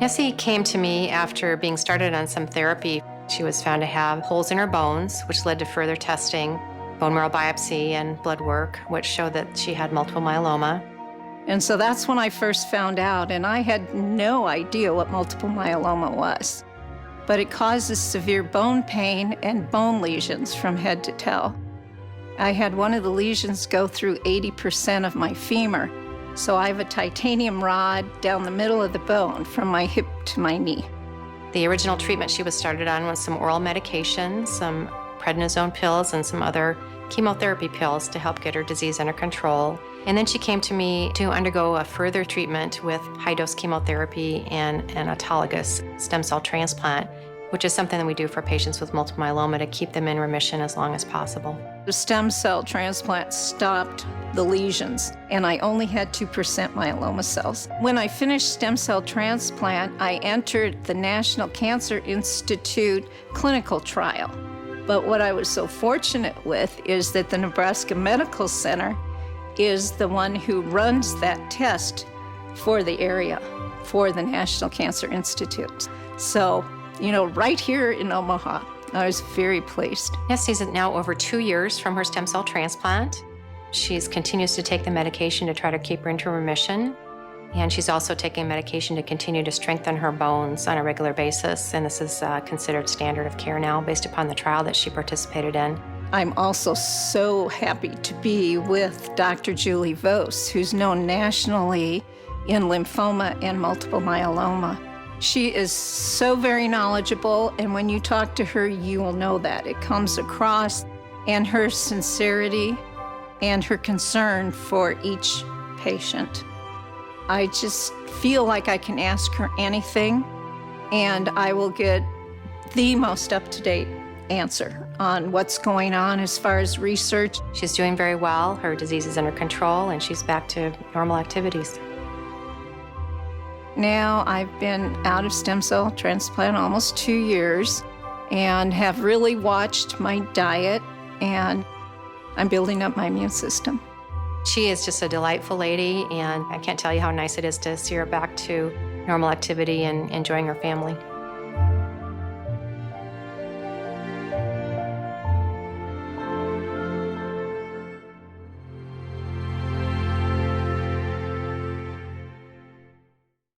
Nessie came to me after being started on some therapy. She was found to have holes in her bones, which led to further testing, bone marrow biopsy and blood work, which showed that she had multiple myeloma. And so that's when I first found out, and I had no idea what multiple myeloma was. But it causes severe bone pain and bone lesions from head to toe. I had one of the lesions go through 80% of my femur. So I have a titanium rod down the middle of the bone from my hip to my knee. The original treatment she was started on was some oral medication, some prednisone pills, and some other chemotherapy pills to help get her disease under control. And then she came to me to undergo a further treatment with high-dose chemotherapy and an autologous stem cell transplant, which is something that we do for patients with multiple myeloma to keep them in remission as long as possible. The stem cell transplant stopped the lesions, and I only had 2% myeloma cells. When I finished stem cell transplant, I entered the National Cancer Institute clinical trial. But what I was so fortunate with is that the Nebraska Medical Center is the one who runs that test for the area, for the National Cancer Institute. So, right here in Omaha, I was very pleased. Nessie's now over 2 years from her stem cell transplant. She continues to take the medication to try to keep her into remission. And she's also taking medication to continue to strengthen her bones on a regular basis. And this is considered standard of care now based upon the trial that she participated in. I'm also so happy to be with Dr. Julie Vose, who's known nationally in lymphoma and multiple myeloma. She is so very knowledgeable, and when you talk to her, you will know that. It comes across, and her sincerity and her concern for each patient. I just feel like I can ask her anything, and I will get the most up-to-date answer on what's going on as far as research. She's doing very well. Her disease is under control, and she's back to normal activities. Now I've been out of stem cell transplant almost 2 years and have really watched my diet, and I'm building up my immune system. She is just a delightful lady, and I can't tell you how nice it is to see her back to normal activity and enjoying her family.